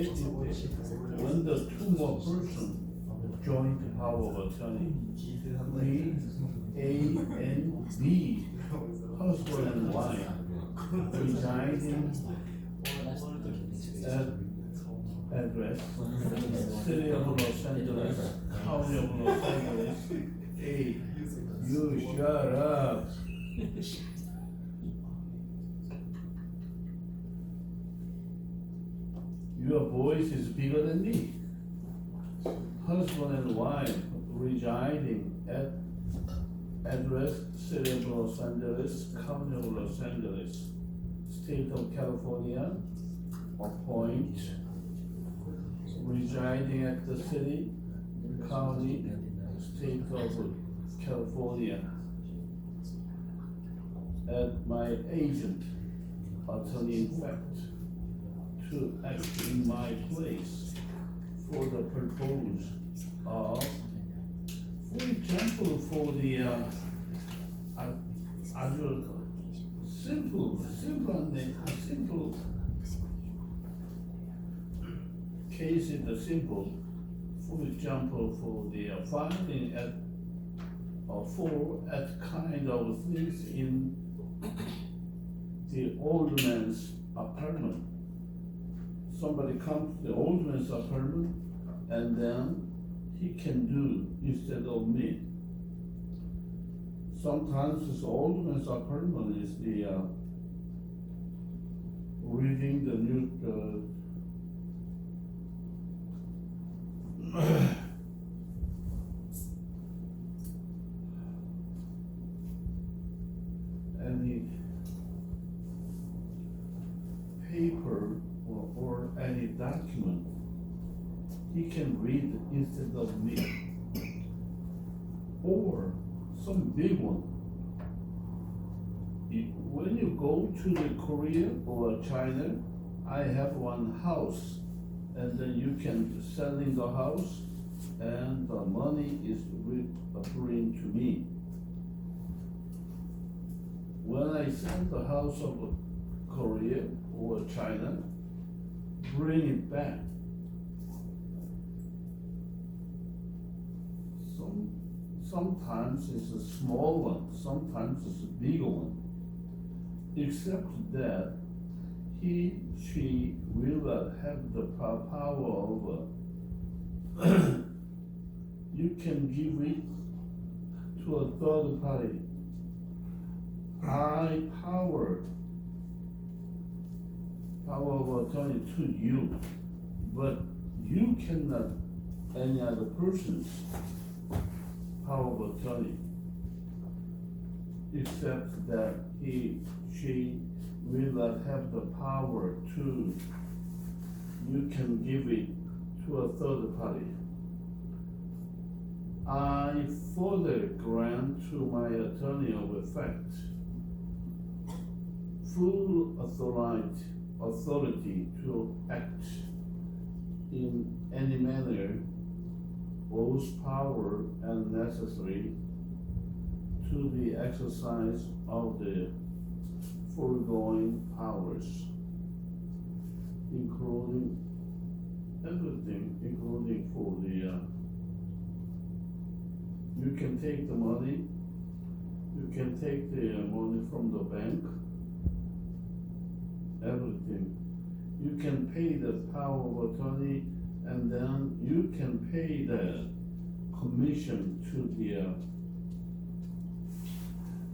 when the two more person join the power of attorney, we A and B, husband and wife, residing at address, City of Los Angeles, County of Los Angeles. Hey, you shut up. Your voice is bigger than me. Husband and wife residing at address, City of Los Angeles, County of Los Angeles, State of California. Appoint residing at the city, county, state of California at my agent, attorney in fact, to act in my place for the purpose of, for example, for the other simple case is the simple. For example, for the finding at kind of things in the old man's apartment. Somebody comes to the old man's apartment, and then he can do instead of me. Sometimes this old man's apartment is the reading the new. Any paper or any document, he can read instead of me. Or some big one. When you go to the Korea or China, I have one house, and then you can sell in the house, and the money is referring to me. When I sell the house of Korea or China, bring it back. Sometimes it's a small one, sometimes it's a bigger one. Except that she will not have the power of you can give it to a third party. I power of attorney to you, but you cannot any other person's power of attorney, except that she will not have the power to, you can give it to a third party. I further grant to my attorney of effect full authority to act in any manner, both power and necessary to the exercise of the foregoing powers, including everything, including for the, you can take the money, you can take the money from the bank, everything. You can pay the power of attorney, and then you can pay the commission to the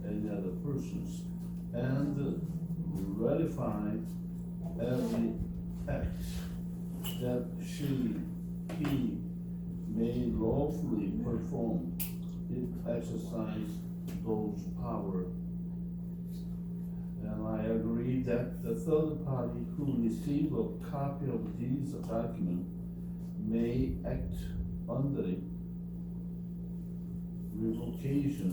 any other persons, and ratify every act that he may lawfully perform, it exercise those power. And I agree that the third party who receive a copy of this document may act under the revocation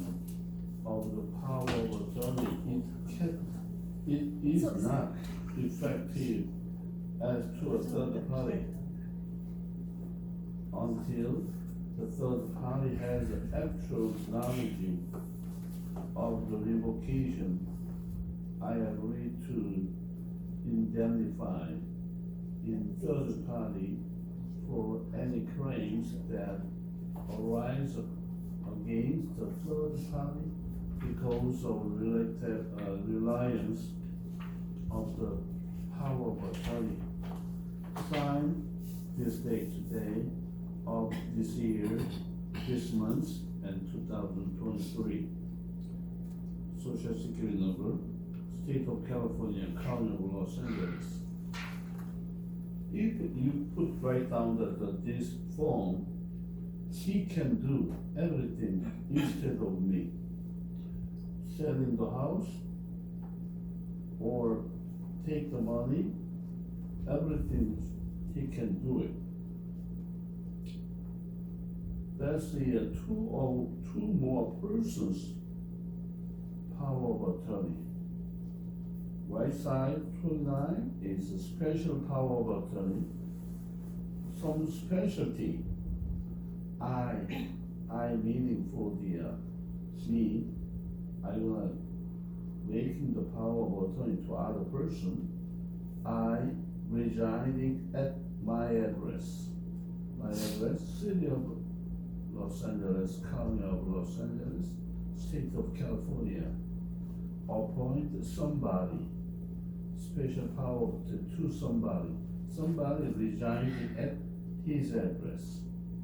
of the power of attorney. It is not effective as to a third party until the third party has actual knowledge of the revocation. I agree to indemnify in third party for any claims that arise against the third party because of reliance of the power of attorney. Signed this date today of this year, this month, and 2023. Social Security number, State of California, County of Los Angeles. If you write down that this form, he can do everything instead of me. Selling the house or take the money, everything he can do it. That's the two more persons power of attorney. Right side 29 is a special power of attorney. Some specialty. I meaning for the me. I'm gonna making the power of attorney to other person. I residing at my address. My address, City of Los Angeles, County of Los Angeles, State of California. Appoint somebody, special power to somebody residing at his address.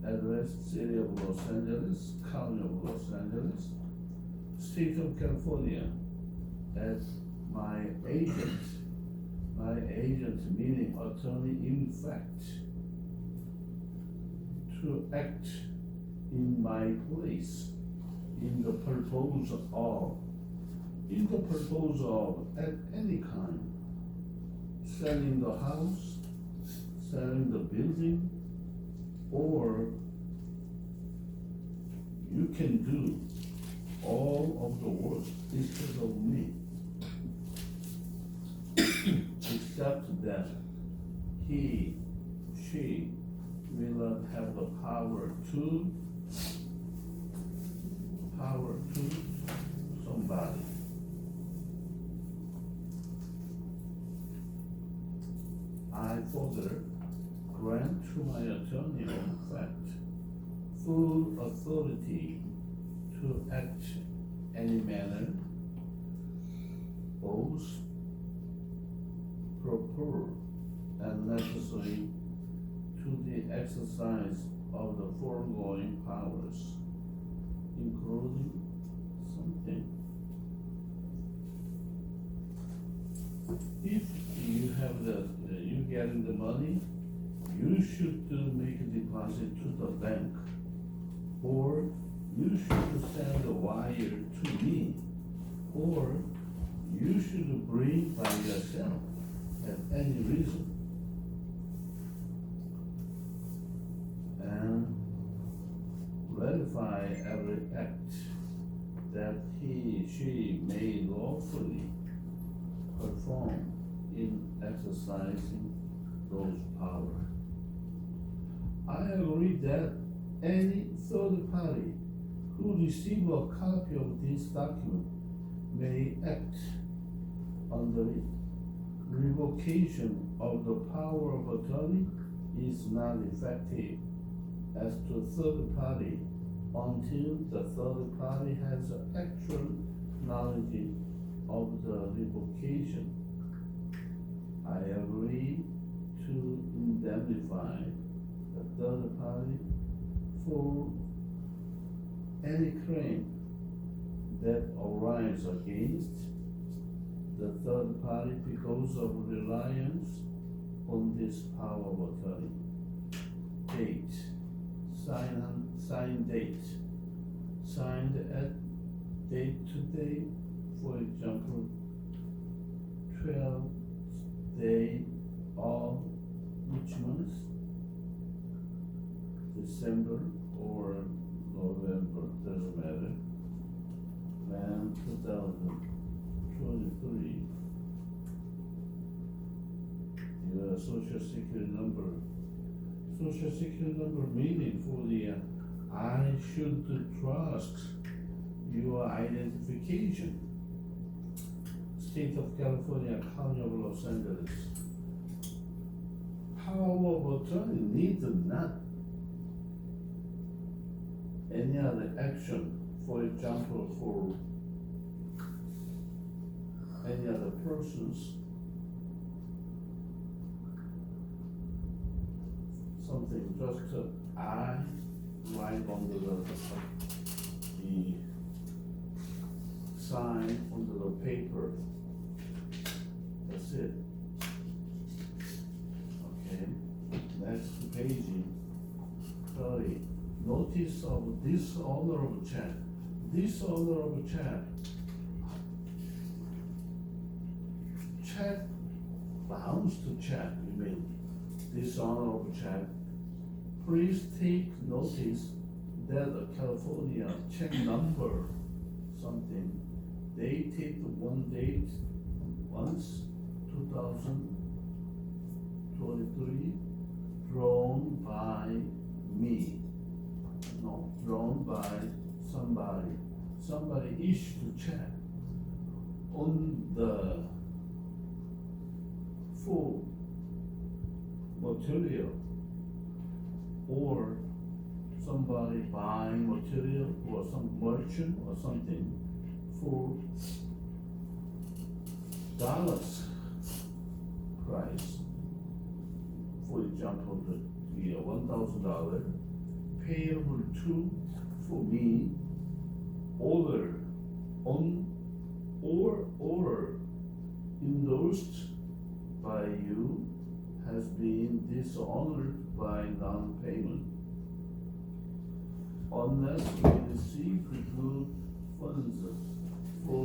Address, City of Los Angeles, County of Los Angeles, State of California, as my agent meaning attorney in fact, to act in my place, in the purpose of at any kind, selling the house, selling the building, or you can do all of the work instead of me. Except that he, she will not have the power to somebody. I further grant to my attorney in fact full authority to act any manner, both proper and necessary to the exercise of the foregoing powers, including something. If you have you getting the money, you should make a deposit to the bank, or you should send a wire to me, or you should bring by yourself at any reason. And ratify every act that he, she may lawfully perform in exercising those powers. I agree that any third party who receive a copy of this document may act under it. Revocation of the power of attorney is not effective as to third party until the third party has actual knowledge of the revocation. I agree to indemnify the third party for any claim that arises against the third party because of reliance on this power of attorney. Date, sign date, signed at date today, for example, 12th day of which month? December or November, doesn't matter. And 2023. Your Social Security number. Social Security number meaning for the I should trust your identification. State of California, County of Los Angeles. power of attorney need not any other action, for example, for any other persons, something just I write on the sign onto the paper. That's it. Okay, next page, 30. Notice of dishonor of check. Dishonor of check. Check bounds to check, you mean dishonor of check. Please take notice that the California check number something dated one date once 2023 drawn by me. No, drawn by somebody. Somebody issued a check on the full material, or somebody buying material, or some merchant or something for dollars price. For example, the $1,000 payable to for me, order on or order endorsed by you has been dishonored by non-payment. Unless we receive good funds for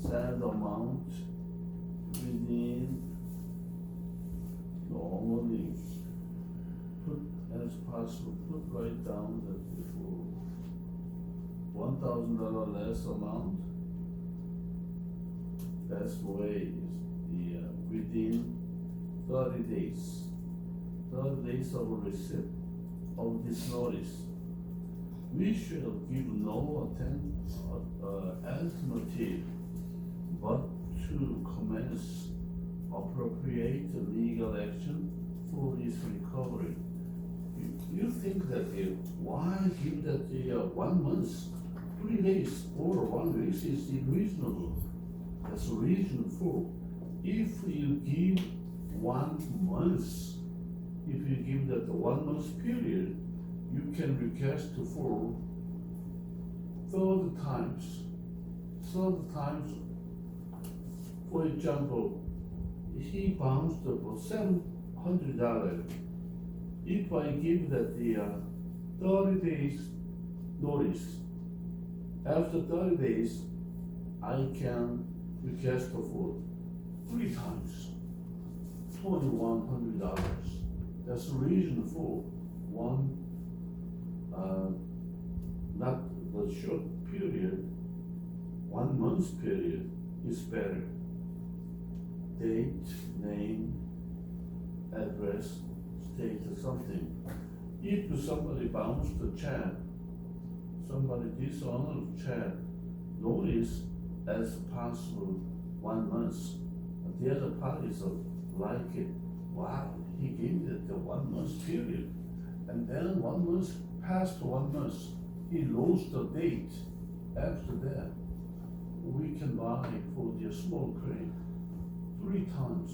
said amount within normally put as possible, put right down that before $1,000 less amount, that's the way is the within 30 days. 30 days of receipt of this notice. We shall give no alternative but to commence appropriate legal action for its recovery. You think that why give that the 1 month, 3 days, or 1 week is unreasonable? That's a reason for. If you give 1 month, if you give that the 1 month period, you can request for third times. For example, he bounced for $700. If I give that the 30 days notice, after 30 days, I can request for 3 times, $2,100. That's the reason for one, not the short period, 1 month period is better. Date, name, address, state something. If somebody bounced the check, somebody dishonored the check, notice as possible 1 month. The other parties like it. Wow, he gave it the 1 month period. And then 1 month, past 1 month, he lost the date. After that, we can buy for the small crane 3 times,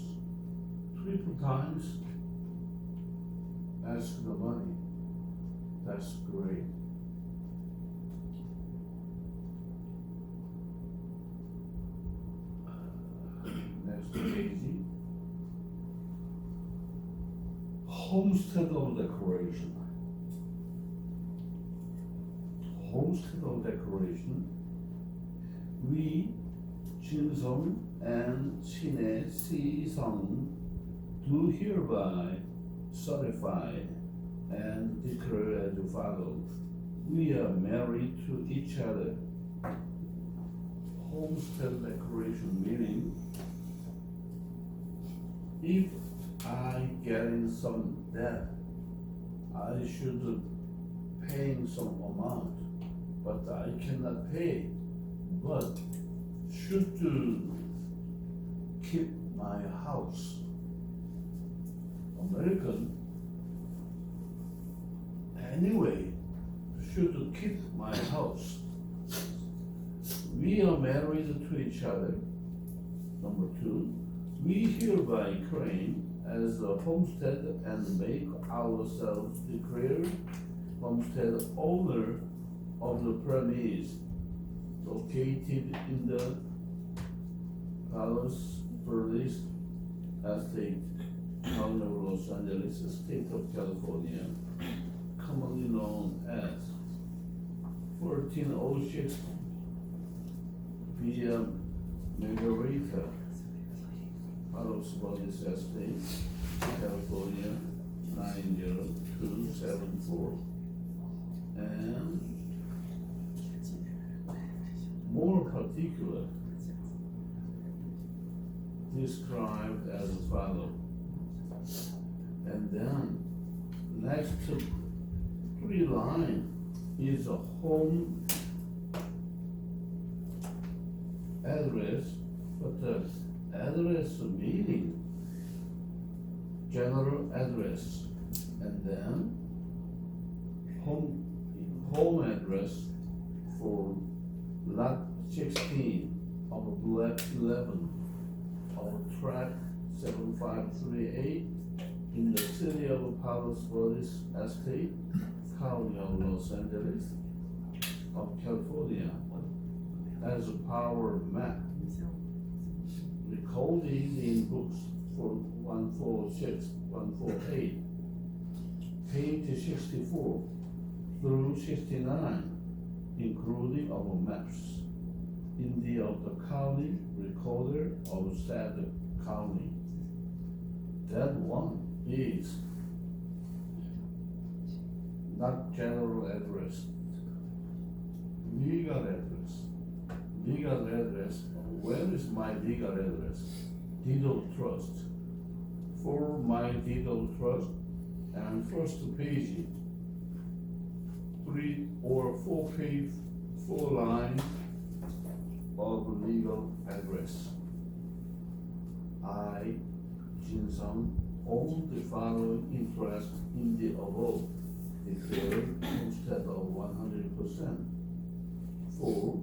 triple times, ask the money. That's great. Next page. Homestead of decoration. Homestead of decoration. We, Jin성 and Chin에 Sisong, do hereby certify and declare as follows. We are married to each other. Homestead decoration meaning, if I get in some debt, I should pay some amount, but I cannot pay. But should keep my house American anyway should keep my house. We are married to each other. Number two, we hereby claim as a homestead and make ourselves declared homestead owner of the premise located in the Palos Verdes Estate, County of Los Angeles, State of California, commonly known as 1406 via Margarita, Palos Verdes Estate, California 90274, and more particular, described as follows. And then next to 3 line is a home address, but the address meaning general address, and then home address for lot 16 of block 11 of track 7538 in the city of Palos Verdes Estate, County of Los Angeles of California, as a power map recorded in books for 146, 148, page 64 through 69, including our maps in the county recorder of said county. That one is not general address, legal address. Legal address, where is my legal address? Deed of trust. For my deed of trust, and first page, 3 or 4 page, 4 lines of legal address. I, Jin Sung, own the following interest in the above declared instead of 100%. 4.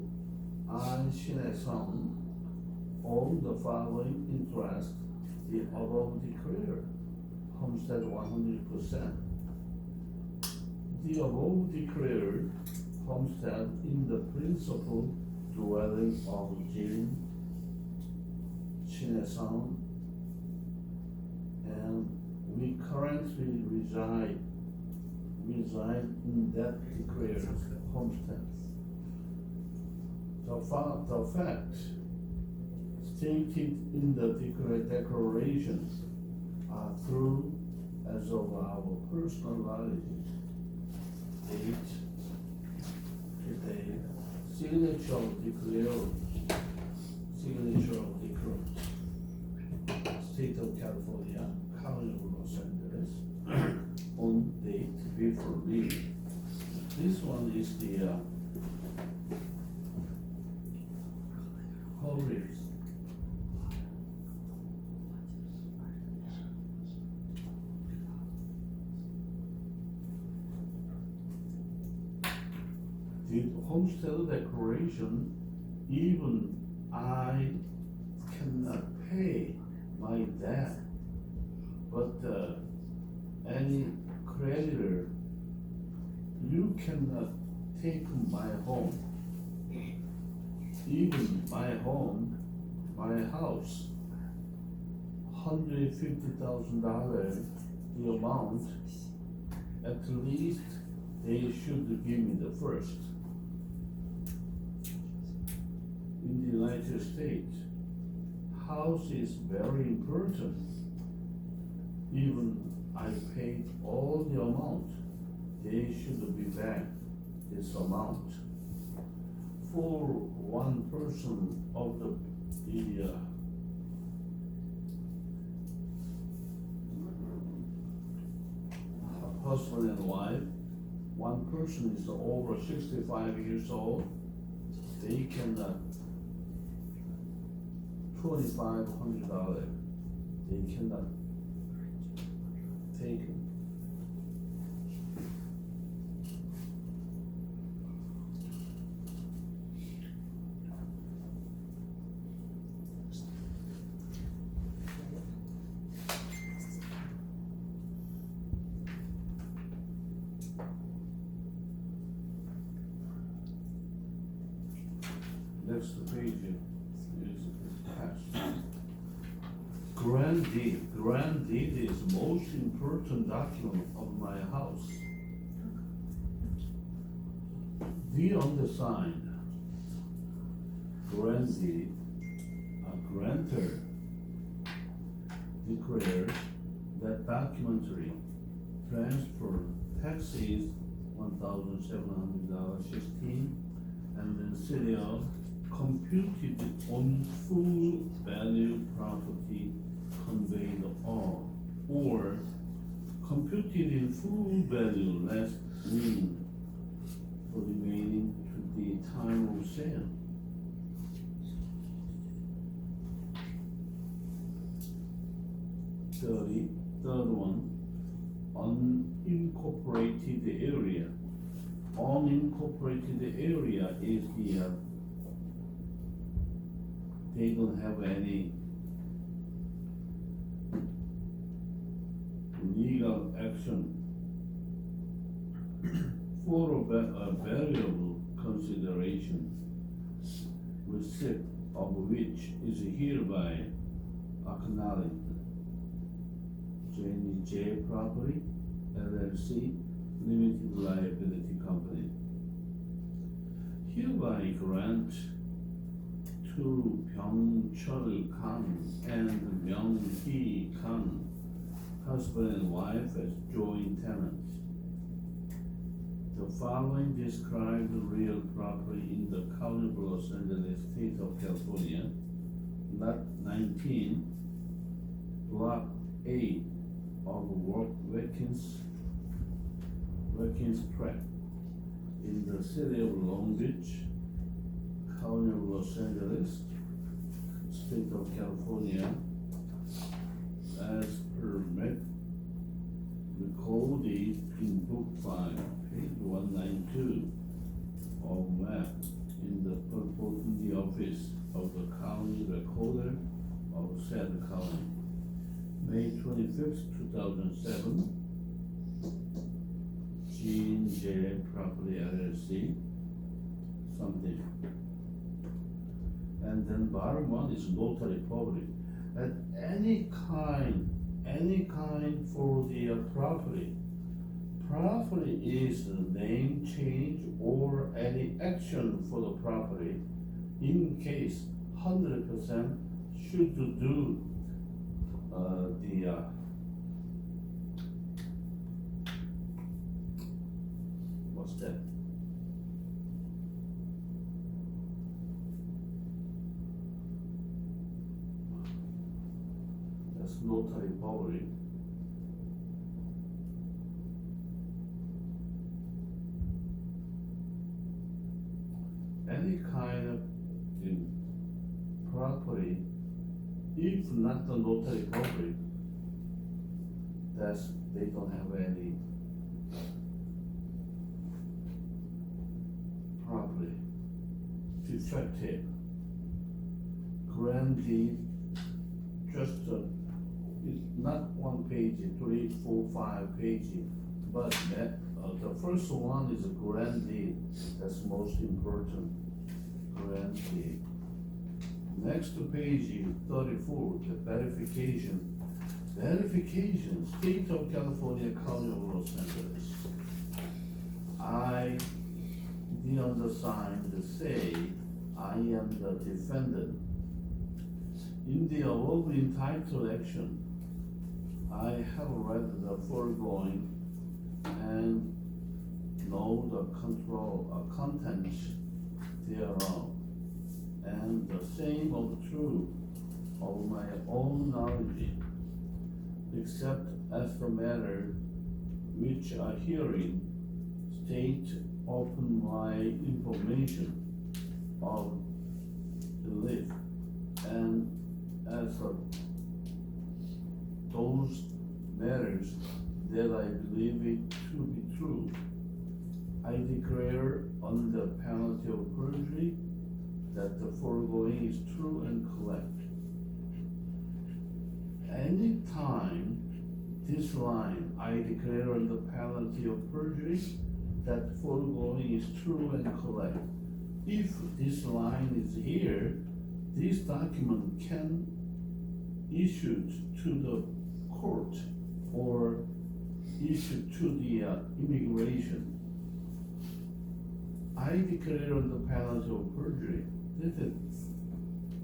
I, Shin Sung, own the following interest the above declared homestead 100%. The above declared homestead in the principal dwelling of Jin, Shin Sung, and we currently reside in that declared homestead. The fact stated in the declarations are true as of our personal knowledge. Date, today, signature of declared, State of California, County of Los Angeles, on date before me. This one is the Hurries. The homestead declaration, even I cannot pay my debt, but any creditor, you cannot take my home. Even my home, my house, $150,000, the amount, at least they should give me the first. In the United States, house is very important. Even I paid all the amount, they should be back this amount. For one person of the husband and wife, one person is over 65 years old, they cannot $2,500, they cannot taken. Next page is attached. Grand deed. Grand deed is the most important document of my house. The undersigned. Grand deed, a grantor declares that documentary transfer taxes $1,700.16 and then city of computed on full value property conveyed all, or computed in full value less lien for remaining to the time of sale. Third one, unincorporated area. Unincorporated area is the they don't have any legal action for a variable consideration, receipt of which is hereby acknowledged. Jenny J. Property, LLC, Limited Liability Company. Hereby grant to Byung-Chul Kang and Myung-Hee Kang, husband and wife, as joint tenants. The following describe the real property in the County of Los Angeles, State of California, Lot 19, Block 8 of Watkins Tract in the city of Long Beach, County of Los Angeles, State of California, as per recorded in Book 5, page 192 of map in the office of the county recorder of said county, May 25th, 2007. Jean J. Property LLC, something. And then bottom one is notary public. At any kind for the property. Property is the name change or any action for the property. In case 100% should do what's that? That's notary public. Any kind of property, if not the notary public, that's they don't have any property. Defective. Grantee, just it's not 1 page, 3, 4, 5 pages, but that the first one is a grantee. That's most important. Grantee. Next page 34, the verification. Verification, State of California, County of Los Angeles. I, the undersigned, say I am the defendant. In the above entitled action, I have read the foregoing and know the contents thereof, and the same of true of my own knowledge, except as the matter which I herein state open my information of belief, and as of those matters that I believe it to be true. I declare on the penalty of perjury that the foregoing is true and correct. Any time this line, I declare on the penalty of perjury that the foregoing is true and correct. If this line is here, this document can issue to the court or issue to the immigration. I declare on the penalty of perjury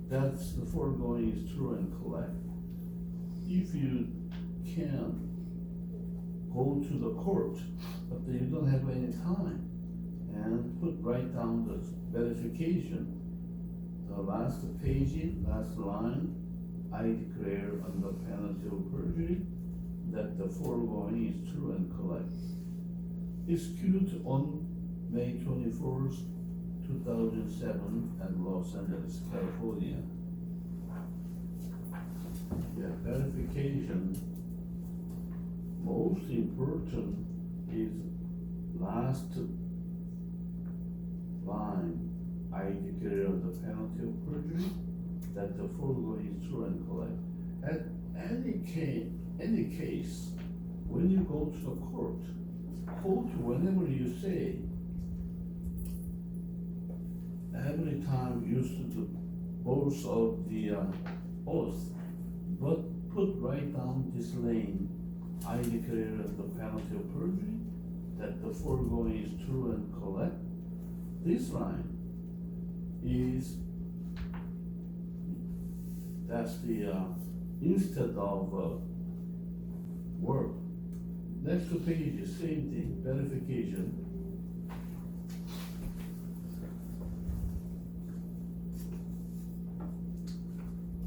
that's the foregoing is true and correct. If you can go to the court, but you don't have any time, and write down the verification, the last page, last line, I declare on the penalty of perjury that the foregoing is true and correct. Executed on May 24th, 2007 at Los Angeles, California. Yeah, verification, most important is last line, I declare on the penalty of perjury that the foregoing is true and correct. At any case, when you go to the court, whenever you say, every time use the both of the oath, but write down this lane, I declare the penalty of perjury that the foregoing is true and correct. This line is, that's the instead of work. Next page is same thing, verification.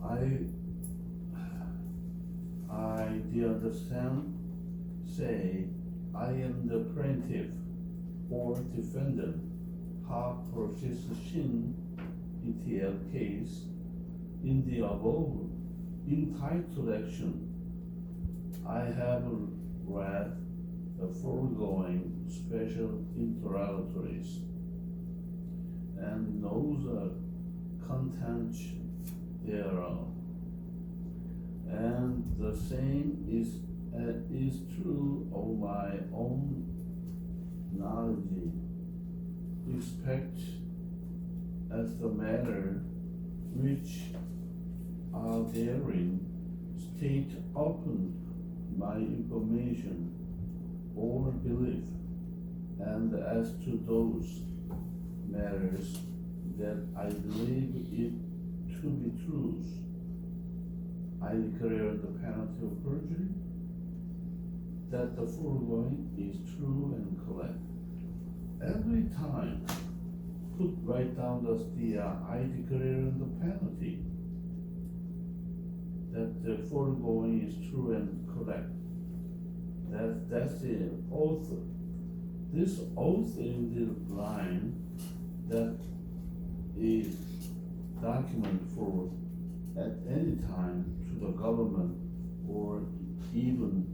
I the understand say I am the plaintiff or defendant Park vs. Shin ETL case in the above entitled action. I have read the foregoing special interrogatories and knows the content thereof, and the same is true of my own knowledge. Expect as the matter which are therein state open my information or belief, and as to those matters that I believe it to be true, I declare the penalty of perjury that the foregoing is true and correct. Every time, write down the I declare the penalty that the foregoing is true and correct. That's the oath. This oath in the line that is document for at any time to the government or even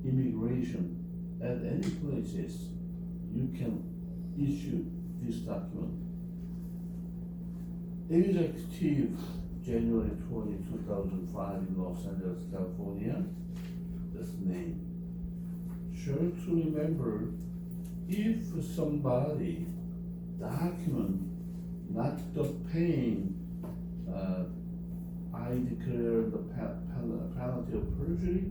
immigration at any places you can issue this document. Executive January 20, 2005 in Los Angeles, California. This name. Sure to remember, if somebody document not the paying, I declare the penalty of perjury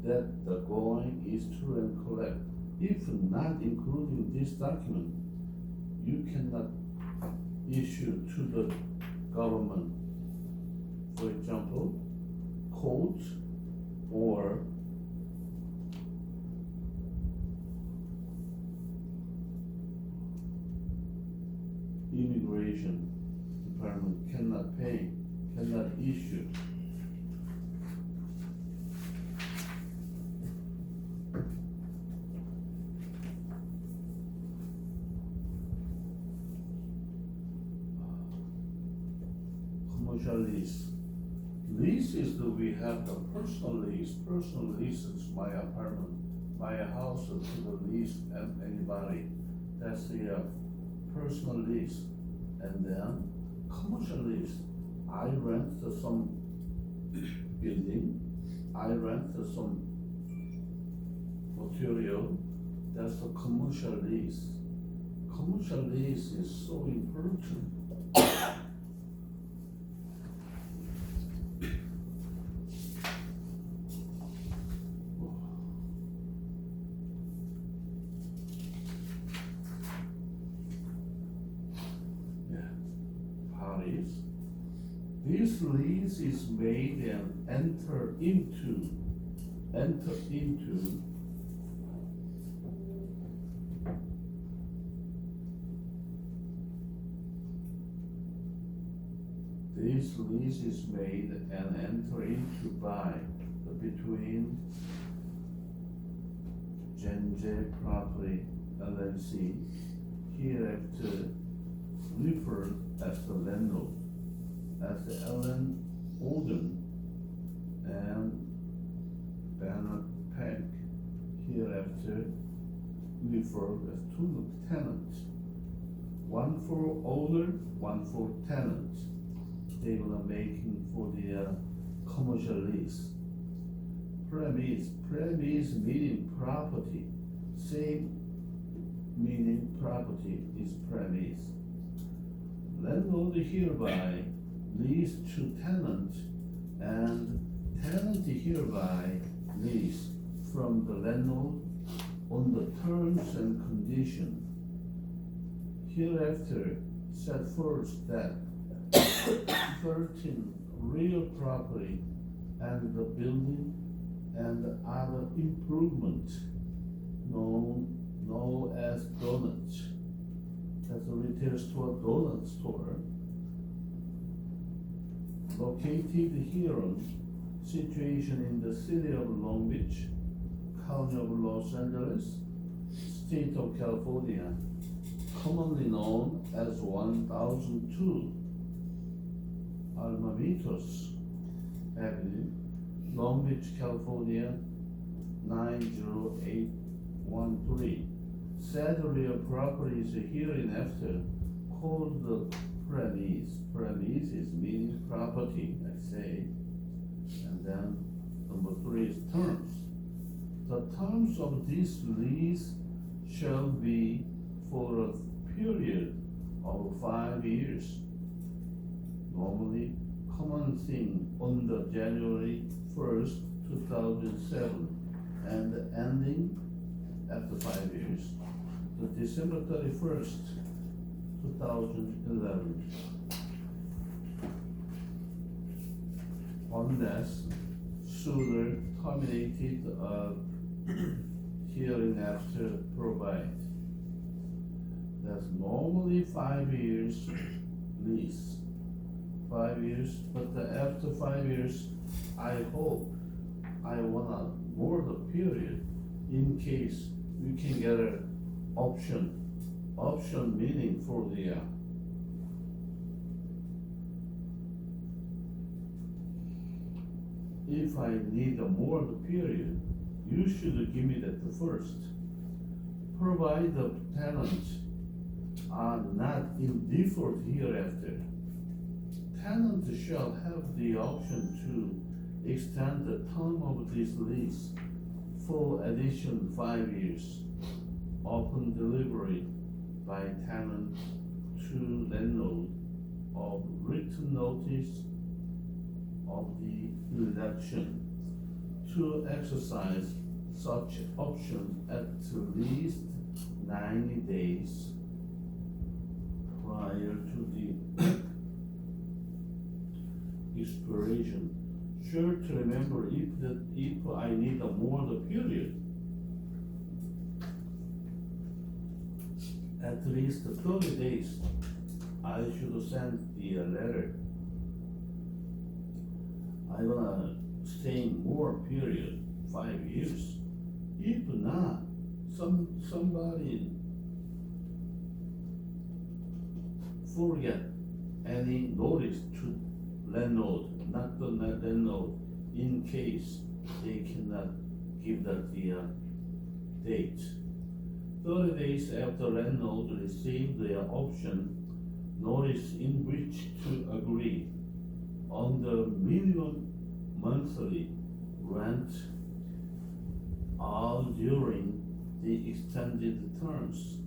that the going is true and correct. If not including this document, you cannot issue to the government, for example, court or immigration department cannot pay, cannot issue. Commercial lease. Lease is that we have the personal lease. Personal lease is my apartment, buy a house to the lease and anybody. That's the personal lease. And then commercial lease. I rent some building. I rent some material. That's a commercial lease. Commercial lease is so important. This lease is made and enter into this lease is made and enter into by between Genje Property LLC, hereafter referred as the landlord, as the Ellen Olden and Bernard Peck, hereafter referred as two tenants, one for owner, one for tenant. They were making for the commercial lease. Premise meaning property, same meaning property is premise. Landlord hereby lease to tenant, and tenant hereby lease from the landlord on the terms and conditions hereafter set forth that certain real property and the building and other improvement known as donuts. That's a retail store, donut store, located hereon, situation in the city of Long Beach, county of Los Angeles, state of California, commonly known as 1002 Almamitos Avenue, Long Beach, California 90813. Said real property is hereinafter called the premise. Premise is meaning property, I say. And then number 3 is terms. The terms of this lease shall be for a period of 5 years, normally commencing on the January 1st, 2007, and ending after 5 years, the December 31st, 2011. Unless sooner terminated hereinafter provide. That's normally 5 years lease. 5 years, but after 5 years, I hope I want a more the period in case we can get an option. Option meaning for the if I need a more the period, you should give me that the first. Provide the tenants are not in default hereafter. Tenants shall have the option to extend the term of this lease for additional 5 years upon delivery by tenant to landlord of written notice of the reduction to exercise such option at least 90 days prior to the expiration. Sure to remember if I need a more the period, at least 30 days, I should send the letter. I'm gonna stay more period, 5 years. If not, somebody forget any notice to landlord, not the landlord, in case they cannot give that the date. 30 days after landlord received their option notice in which to agree on the minimum monthly rent during the extended terms.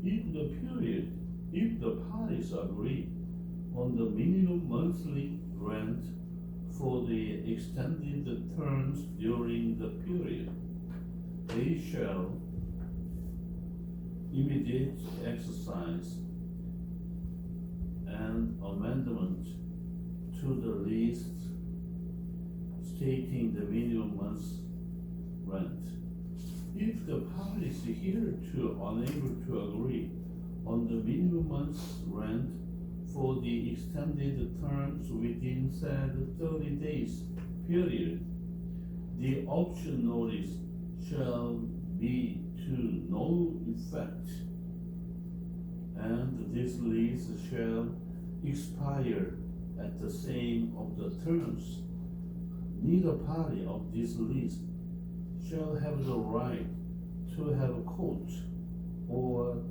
If the parties agree on the minimum monthly rent for the extended terms during the period, they shall immediate exercise an amendment to the lease stating the minimum month's rent. If the parties hereto unable to agree on the minimum month's rent for the extended terms within said 30 days period, the option notice shall be to no effect, and this lease shall expire at the same of the terms. Neither party of this lease shall have the right to have a court or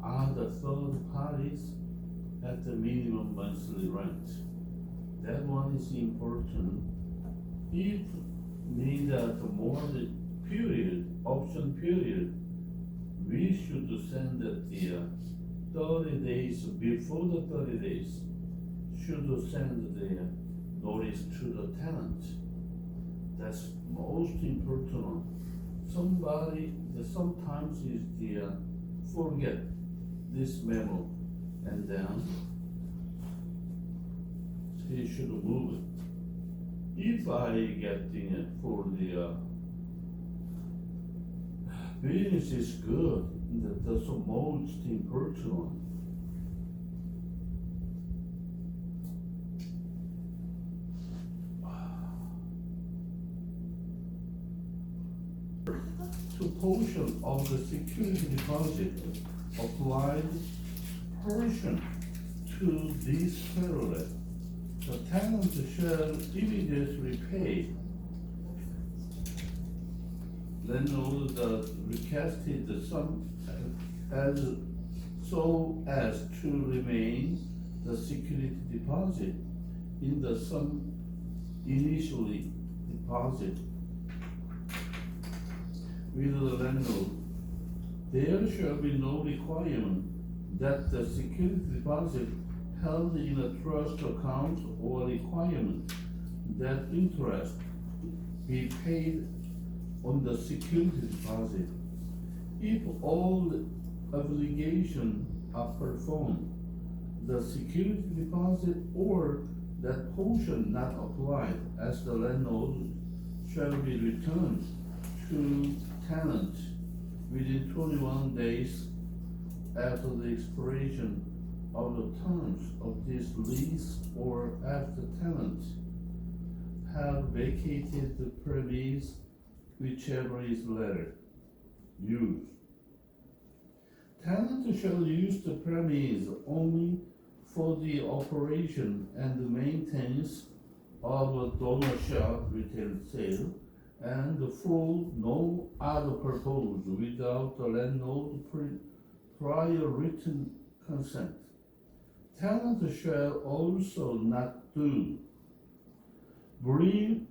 other third parties at the minimum monthly rent. That one is important. If neither the mortgage period, option period, we should send the 30 days before the 30 days, should send the notice to the tenant. That's most important. Sometimes is forget this memo, and then he should move it. If I getting it for the business is good, that's the most important one. To portion of the security deposit applied portion to this parallel, the tenant shall immediately pay landlord the requested sum as so as to remain the security deposit in the sum initially deposited with the landlord. There shall be no requirement that the security deposit held in a trust account or requirement that interest be paid on the security deposit. If all obligations are performed, the security deposit or that portion not applied as the landlord shall be returned to tenant within 21 days after the expiration of the terms of this lease or after tenant have vacated the premise, whichever is later used. Tenant shall use the premise only for the operation and maintenance of a donor shop retail sale, and for no other purpose without the landlord prior written consent. Tenant shall also not do, bring,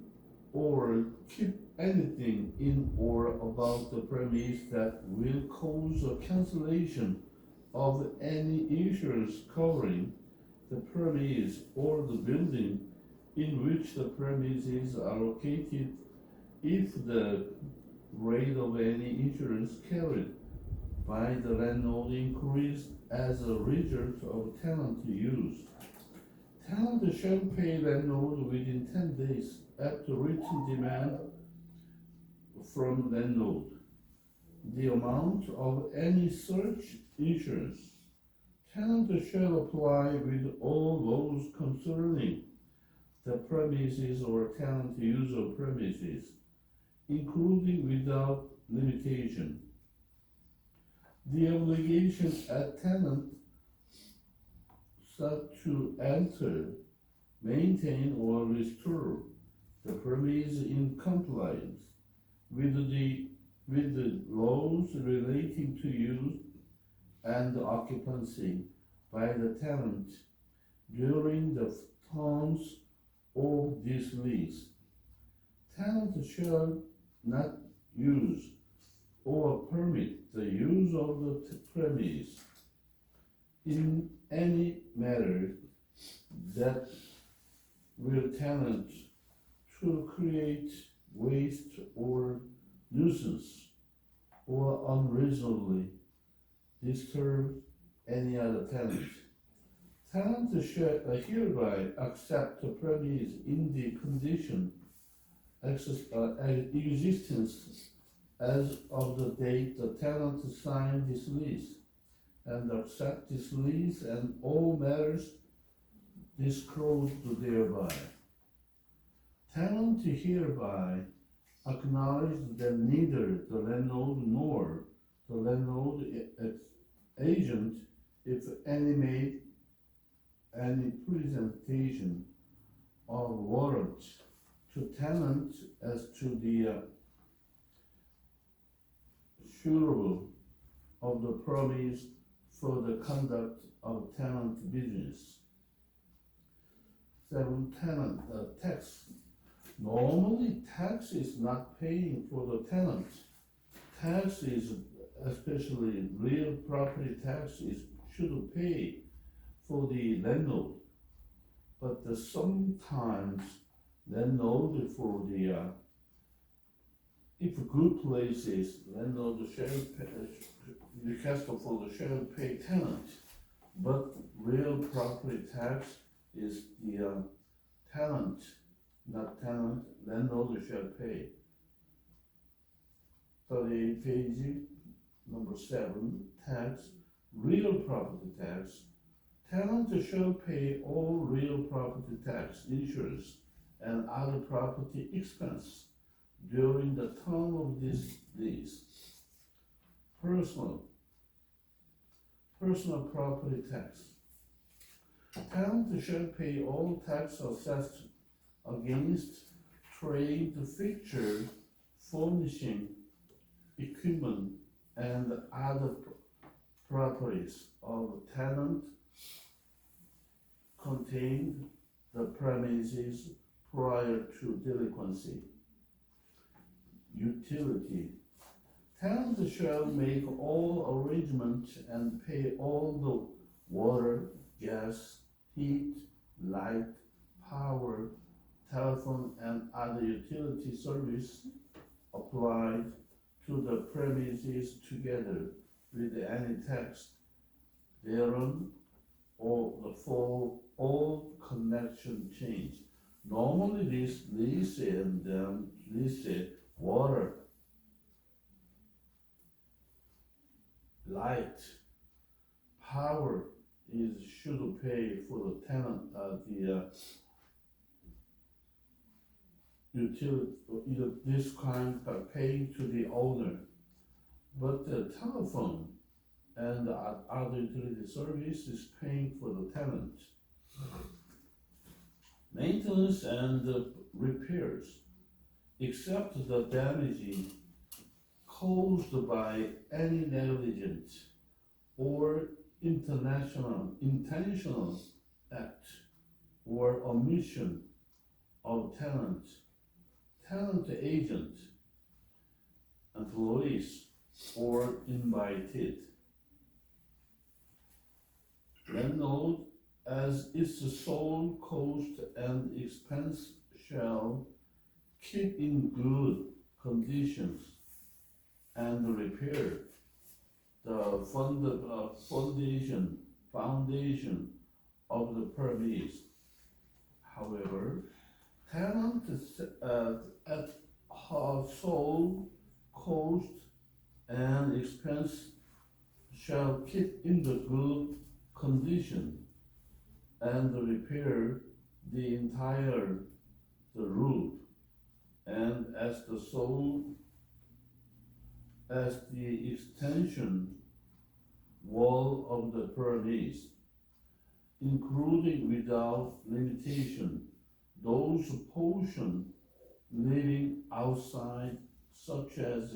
or keep anything in or about the premise that will cause a cancellation of any insurance covering the premise or the building in which the premises are located if the rate of any insurance carried by the landlord increased as a result of tenant use. Tenant shall pay landlord within 10 days after written demand from landlord the amount of any such insurance. Tenant shall apply with all laws concerning the premises or tenant use of premises, including without limitation. The obligation at tenant sought to enter, maintain, or restore the premise in compliance with the with the laws relating to use and occupancy by the tenant during the terms of this lease. Tenant shall not use or permit the use of the premise in any manner that will tend to create waste or nuisance or unreasonably disturb any other tenant. Tenant shall hereby accept the premise in the condition existence as of the date the tenant signed this lease, and accept this lease and all matters disclosed thereby. Tenant hereby acknowledge that neither the landlord nor the landlord agent, if any, made any presentation of warrant to tenant as to the suitable of the promise for the conduct of tenant business. 7. Tenant tax. Normally, tax is not paying for the tenant. Tax is, especially real property tax, is should pay for the landlord. But sometimes landlord for the if good places, landlord shall pay, request for the shall pay tenant, but real property tax is the tenant, not tenant, landlord shall pay. 38 page, number 7, tax, real property tax. Tenant shall pay all real property tax, insurance, and other property expense during the term of this lease. Personal property tax. Tenant shall pay all tax assessed against trade fixture, furnishing, equipment, and other properties of tenant contained the premises prior to delinquency. Utility. Tenant shall make all arrangements and pay all the water, gas, heat, light, power, telephone, and other utility service applied to the premises together with any tax thereon or for all connection change. Normally this lease and lease water, light, power should pay for the tenant, the utility, either this kind by paying to the owner, but the telephone and other utility service is paying for the tenant. Maintenance and repairs, except the damage caused by any negligence or intentional act or omission of tenant agent, employees, or invited. Landlord, as its sole cost and expense, shall keep in good conditions and repair the foundation of the premise. However, tenant at her sole cost and expense shall keep in the good condition and repair the entire the roof, and as the extension wall of the premise, including without limitation those portions living outside, such as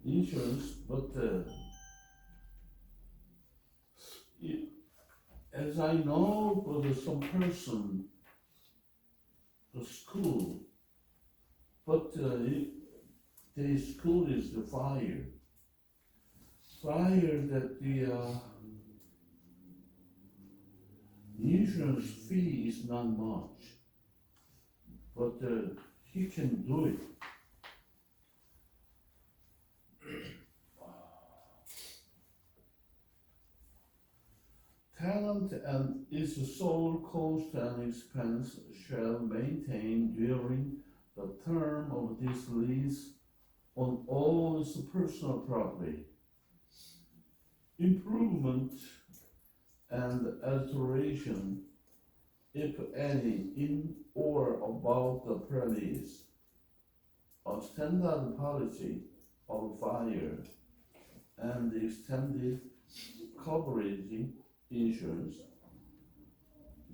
insurance, but as I know, for some person, the school, but the school is the fire. Fire that the insurance fee is not much, but he can do it. Tenant and its sole cost and expense shall maintain during the term of this lease on all its personal property. Improvement and alteration, if any, in or about the premise. A standard policy of fire and extended coverage insurance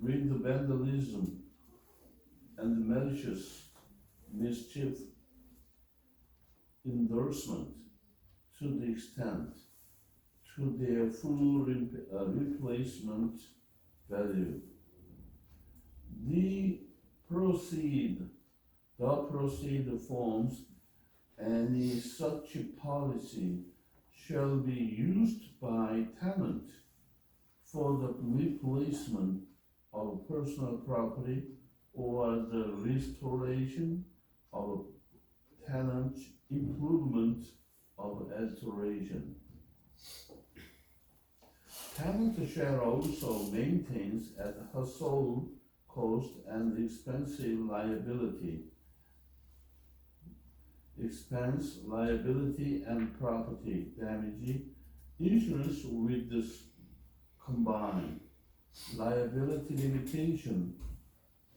with the vandalism and malicious mischief endorsement to the extent to their full replacement value. The proceed forms any such policy shall be used by tenant for the replacement of personal property or the restoration of tenant improvement of alteration. Tenant shall also maintains at her sole cost and expensive expense, liability, and property damage insurance with this combined liability limitation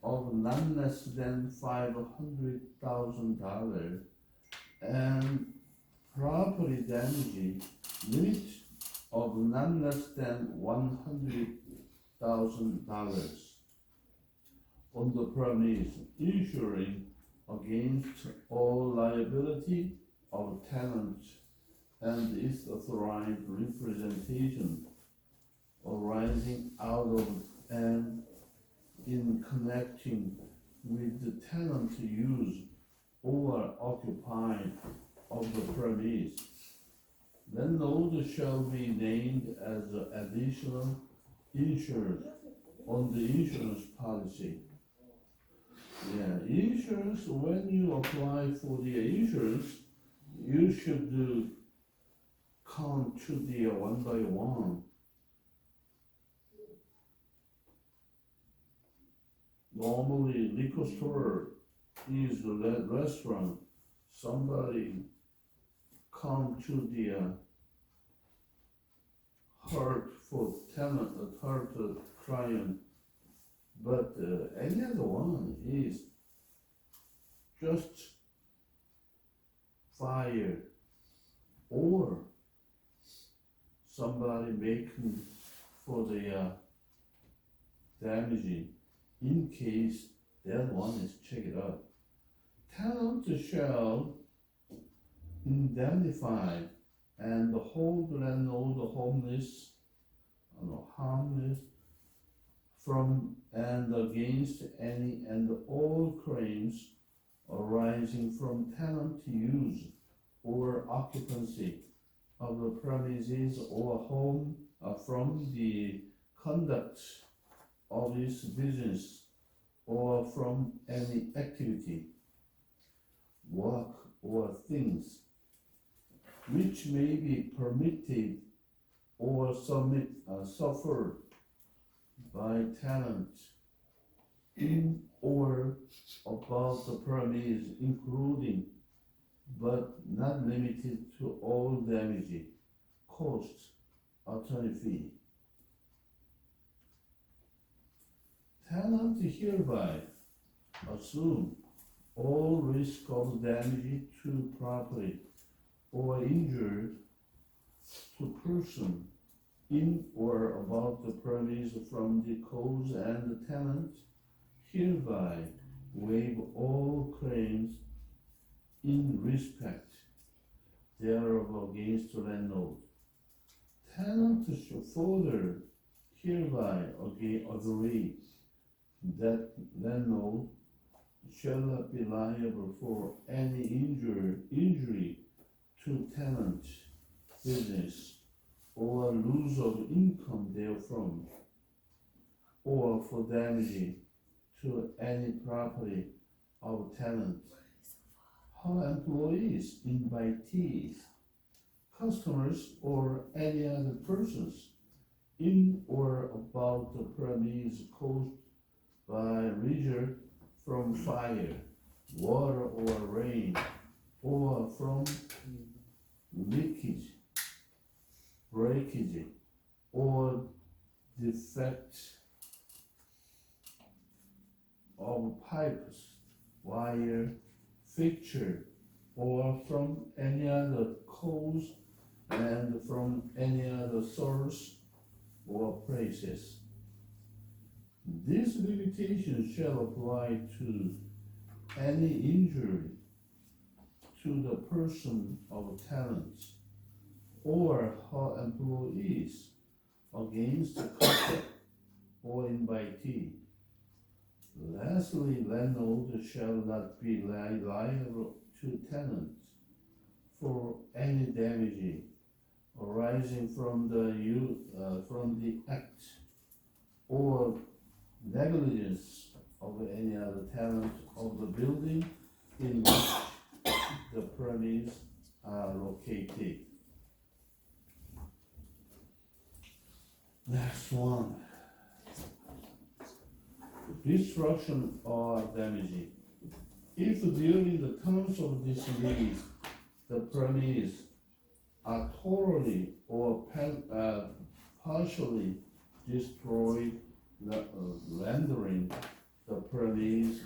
of not less than $500,000 and property damage limit of not less than $100,000 on the premise, insuring against all liability of tenant and its authorized representation arising out of and in connecting with the tenant use or occupied of the premise. Landlord shall be named as additional insured on the insurance policy. Insurance, when you apply for the insurance, you should count to the one by one. Normally, liquor store is a restaurant. Somebody come to the hurt for tenant, hurt client, but any other one is just fire or somebody making for the damage in case that one is check it out. Tenant shall indemnify and hold landlord harmless from and against any and all claims arising from tenant use or occupancy of the premises or home from the conduct of its business or from any activity, work, or things which may be permitted or suffered by tenant in or about the premise, including but not limited to all damage, costs, attorney fee. Tenant hereby assume all risk of damage to property or injury to person in or about the premise from the cause, and the tenant hereby waive all claims in respect thereof against the landlord. Tenant shall further hereby agree that landlord shall not be liable for any injury to tenant business or loss of income therefrom, or for damage to any property of tenant, her employees, invitees, customers, or any other persons in or about the premise caused by leisure from fire, water, or rain, or from leakage, breakage, or defect of pipes, wire, fixture, or from any other cause and from any other source or places. This limitation shall apply to any injury to the person of tenant or her employees against the contract or invitee. Lastly, landlord shall not be liable to tenant for any damage arising from the act or negligence of any other tenant of the building in which the premise are located. Next one. Destruction or damage. If during the terms of this lease the premise are totally or partially destroyed, rendering the premise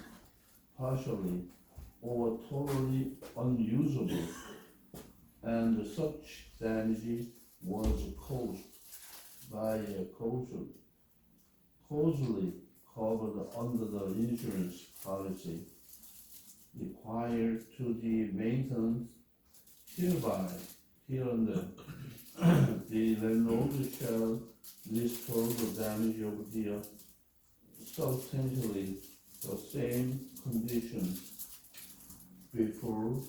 partially or totally unusable, and such damage was caused by a causally covered under the insurance policy required to the maintenance hereunder, the landlord shall restore the damage of the substantially the same condition before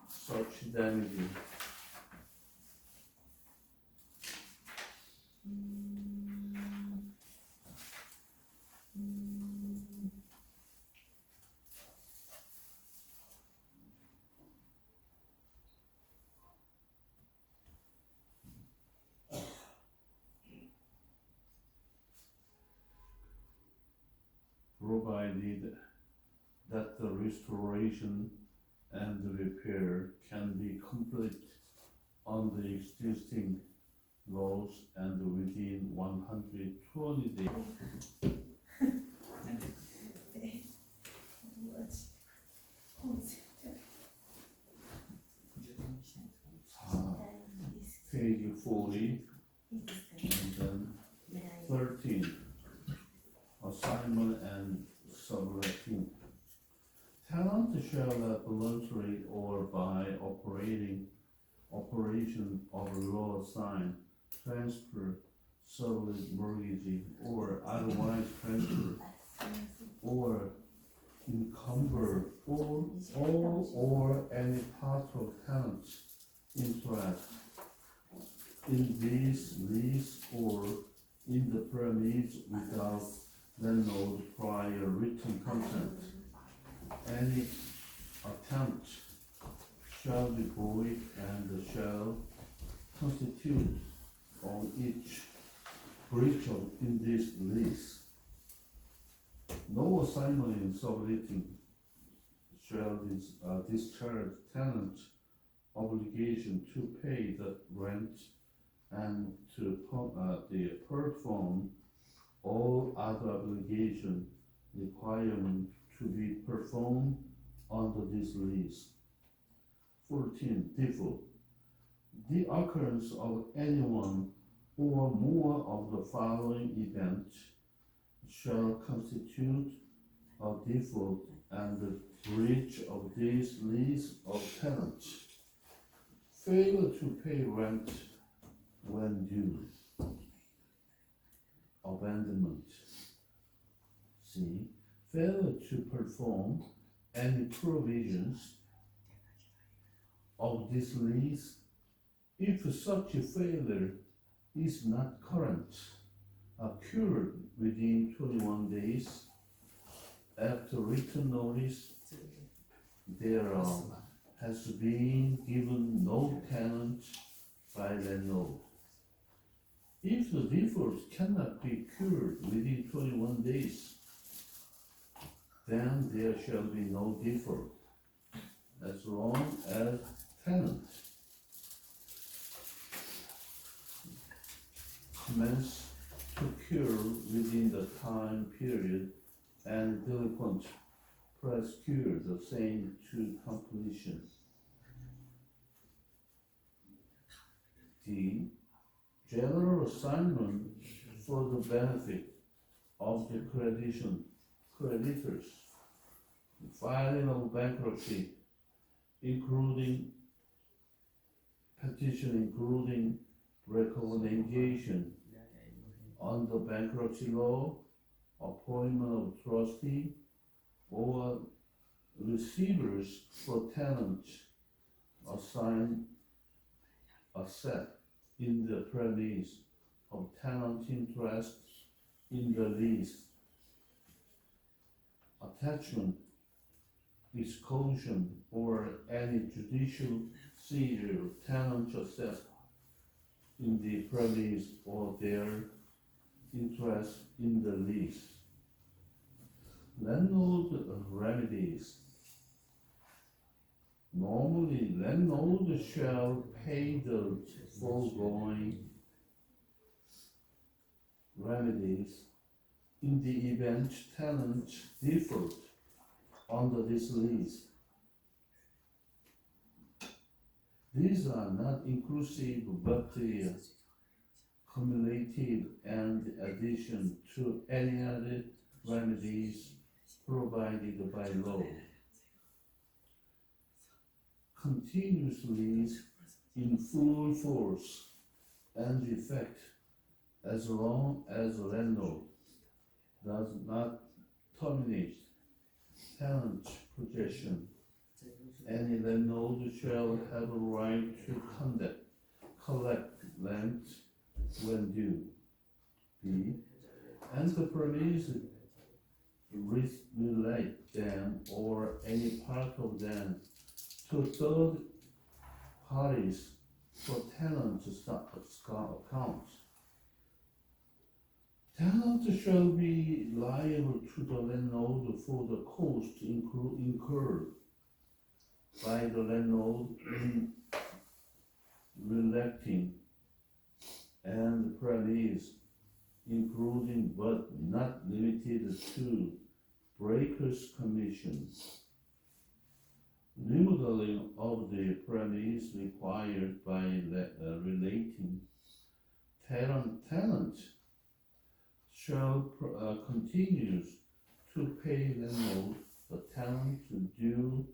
such damage. Provided that the restoration and the repair can be complete on the existing laws and within 120 days. Page 40 and then 13. Assignment and subletting. Tenant shall not voluntarily or by operation of law assign, transfer, sublet, mortgage, or otherwise transfer, or encumber all or any part of tenant's interest in this lease or in the premise without landlord prior written consent. Any attempt shall be void and shall constitute on each breach of in this lease. No assignment in subletting shall discharge tenant's obligation to pay the rent and to perform all other obligation requirement to be performed under this lease. 14. Default. The occurrence of any one or more of the following events shall constitute a default and the breach of this lease of tenant. failure to pay rent when due, abandonment. C. Failure to perform any provisions of this lease if such a failure is not current, occurred within 21 days after written notice thereof has been given no tenant by landlord. If the default cannot be cured within 21 days, then there shall be no default, as long as tenant commence to cure within the time period and delinquent prosecute the same to completion. D. General assignment for the benefit of the creditors, filing of bankruptcy, including petition, including recommendation under bankruptcy law, appointment of trustee, or receivers for tenants assigned asset in the premise of tenant interest in the lease, attachment, exclusion, or any judicial seizure of tenant asset in the premise or their interest in the lease. Landlord remedies. Normally, landlord shall pay the foregoing remedies in the event tenant default under this lease. These are not inclusive but cumulative and addition to any other remedies provided by law. Continuous lease in full force and effect as long as the landlord does not terminate tenant possession. Any landlord shall have a right to collect rent when due. B. Enterprise relate them or any part of them to third parties for tenant accounts. Tenant shall be liable to the landlord for the cost incurred by the landlord in erecting and premise, including but not limited to breakers' commissions, remodeling of the premise required by relating tenant shall continue to pay landlord the tenant due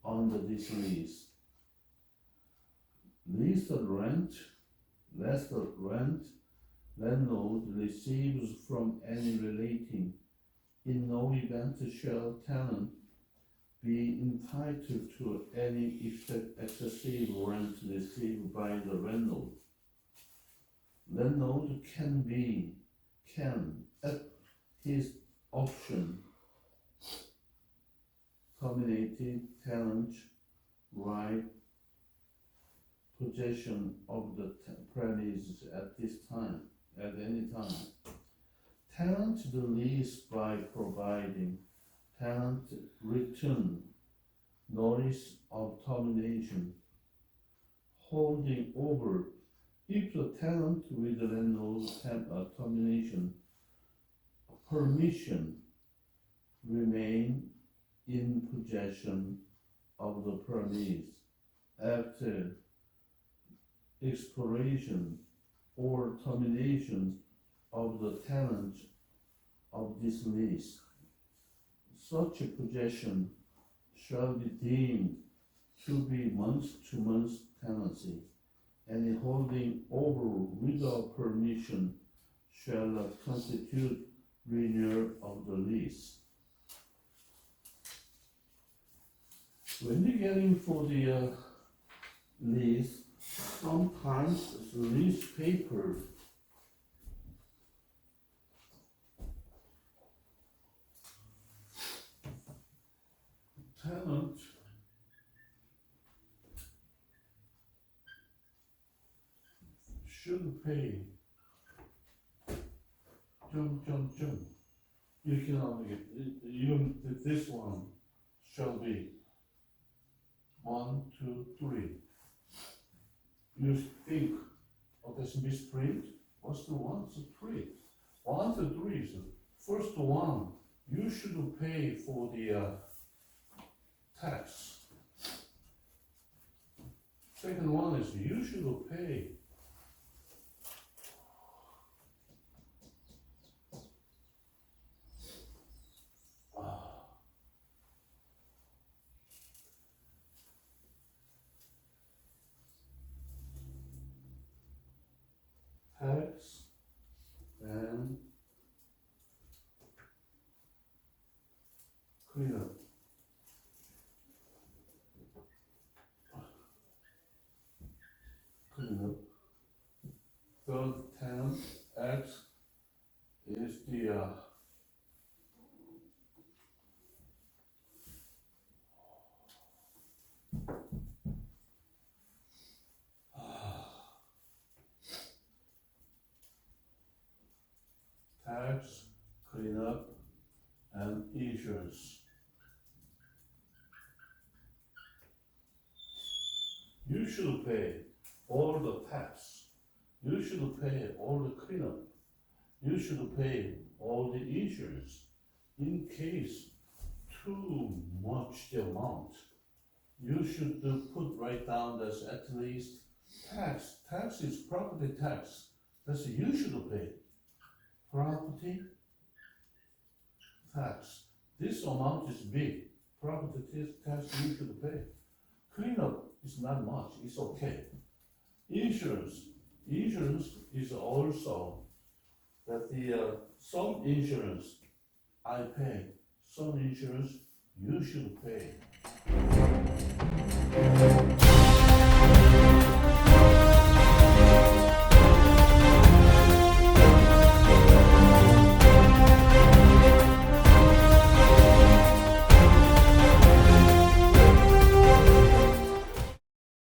under this lease. Lease rent, less the rent landlord receives from any relating, in no event shall tenant be entitled to any excessive rent received by the landlord. Landlord can at his option terminate tenant right possession of the premises at any time. Tenant the lease by providing tenant written notice of termination, holding over if the tenant with the landlord termination permission remain in possession of the premise after expiration or termination of the tenant of this lease. Such a possession shall be deemed to be month-to-month tenancy. Any holding over without permission shall not constitute renewal of the lease. When you get in for the lease, sometimes the lease paper tenant should pay jump. You cannot get even this one shall be 1, 2, 3. You think, oh, that's misprint. What's the 1 to 3? 1 to 3 is the first one. You should pay for the tax. Second one is you should pay tax and cleanup. Third tenant X is the tax, cleanup, and insurance. You should pay all the tax. You should pay all the cleanup. You should pay all the insurance. In case too much the amount, you should put right down as at least tax. Tax is property tax. That's you should pay. Property tax. This amount is big. Property tax you should pay. Cleanup is not much. It's okay. Insurance is also that the some insurance I pay. Some insurance you should pay.